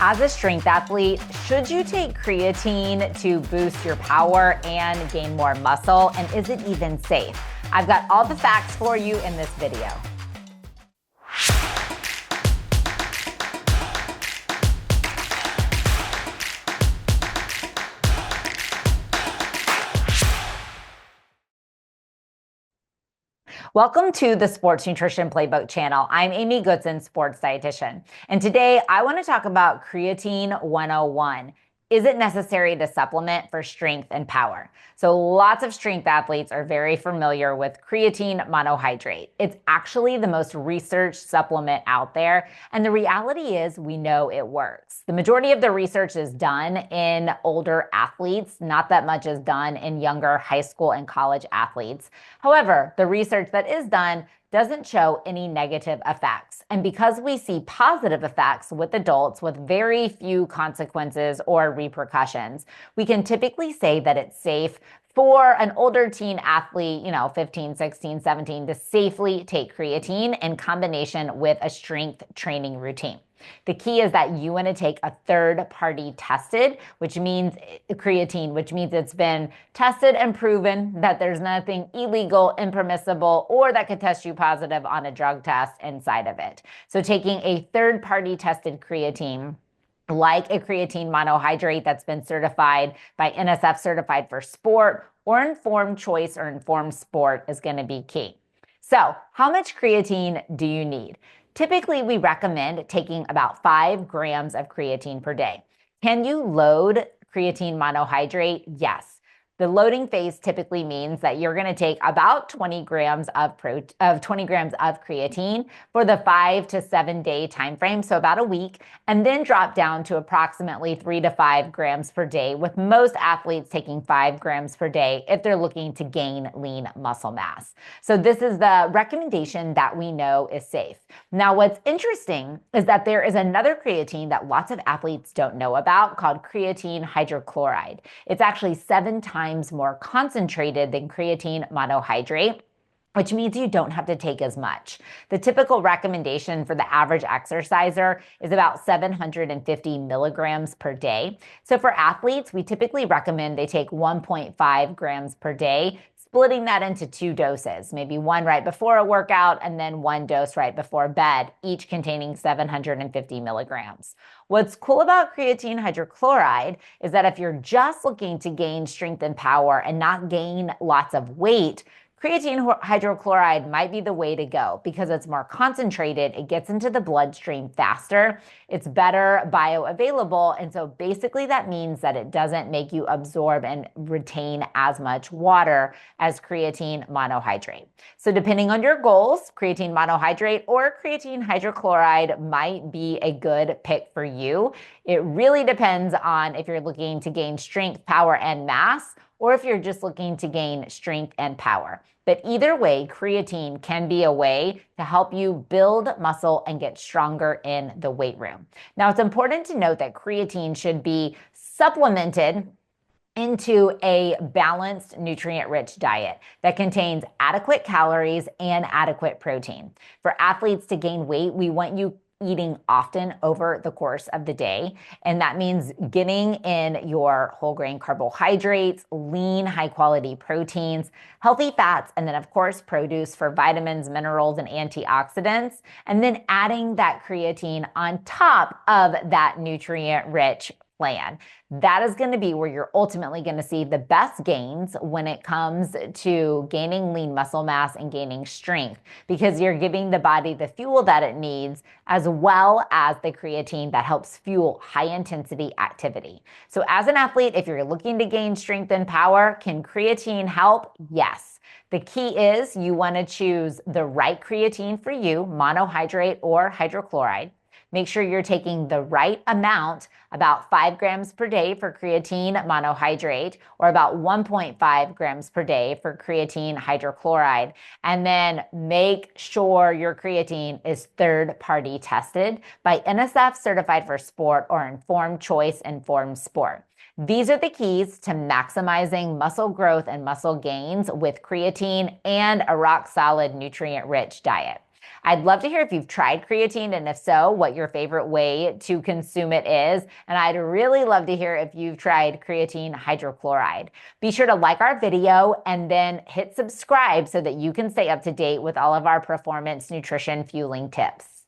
As a strength athlete, should you take creatine to boost your power and gain more muscle? And is it even safe? I've got all the facts for you in this video. Welcome to the Sports Nutrition Playbook channel. I'm Amy Goodson, sports dietitian. And today I want to talk about Creatine 101. Is it necessary to supplement for strength and power? So lots of strength athletes are very familiar with creatine monohydrate. It's actually the most researched supplement out there. And the reality is we know it works. The majority of the research is done in older athletes. Not that much is done in younger high school and college athletes. However, the research that is done doesn't show any negative effects. And because we see positive effects with adults with very few consequences or repercussions, we can typically say that it's safe for an older teen athlete, 15, 16, 17, to safely take creatine in combination with a strength training routine. The key is that you want to take a third-party tested, which means creatine, which means it's been tested and proven that there's nothing illegal, impermissible, or that could test you positive on a drug test inside of it. So taking a third-party tested creatine, like a creatine monohydrate that's been certified by NSF Certified for Sport or Informed Choice or Informed Sport, is going to be key. So how much creatine do you need? Typically, we recommend taking about 5 grams of creatine per day. Can you load creatine monohydrate? Yes. The loading phase typically means that you're going to take about 20 grams of creatine for the 5 to 7 day time frame, so about a week, and then drop down to approximately 3 to 5 grams per day, with most athletes taking 5 grams per day if they're looking to gain lean muscle mass. So this is the recommendation that we know is safe. Now, what's interesting is that there is another creatine that lots of athletes don't know about called creatine hydrochloride. It's actually 7 times more concentrated than creatine monohydrate, which means you don't have to take as much. The typical recommendation for the average exerciser is about 750 milligrams per day. So for athletes, we typically recommend they take 1.5 grams per day, splitting that into 2 doses, maybe one right before a workout and then 1 dose right before bed, each containing 750 milligrams. What's cool about creatine hydrochloride is that if you're just looking to gain strength and power and not gain lots of weight, creatine hydrochloride might be the way to go because it's more concentrated, it gets into the bloodstream faster, it's better bioavailable, and so basically that means that it doesn't make you absorb and retain as much water as creatine monohydrate. So depending on your goals, creatine monohydrate or creatine hydrochloride might be a good pick for you. It really depends on if you're looking to gain strength, power, and mass, or if you're just looking to gain strength and power. But either way, creatine can be a way to help you build muscle and get stronger in the weight room. Now, it's important to note that creatine should be supplemented into a balanced, nutrient-rich diet that contains adequate calories and adequate protein. For athletes to gain weight, we want you eating often over the course of the day. And that means getting in your whole grain carbohydrates, lean, high quality proteins, healthy fats, and then of course, produce for vitamins, minerals, and antioxidants. And then adding that creatine on top of that nutrient rich plan. That is going to be where you're ultimately going to see the best gains when it comes to gaining lean muscle mass and gaining strength, because you're giving the body the fuel that it needs, as well as the creatine that helps fuel high intensity activity. So as an athlete, if you're looking to gain strength and power, can creatine help? Yes. The key is you want to choose the right creatine for you, monohydrate or hydrochloride. Make sure you're taking the right amount, about 5 grams per day for creatine monohydrate, or about 1.5 grams per day for creatine hydrochloride. And then make sure your creatine is third-party tested by NSF Certified for Sport or Informed Choice Informed Sport. These are the keys to maximizing muscle growth and muscle gains with creatine and a rock-solid, nutrient-rich diet. I'd love to hear if you've tried creatine, and if so, what your favorite way to consume it is. And I'd really love to hear if you've tried creatine hydrochloride. Be sure to like our video and then hit subscribe so that you can stay up to date with all of our performance nutrition fueling tips.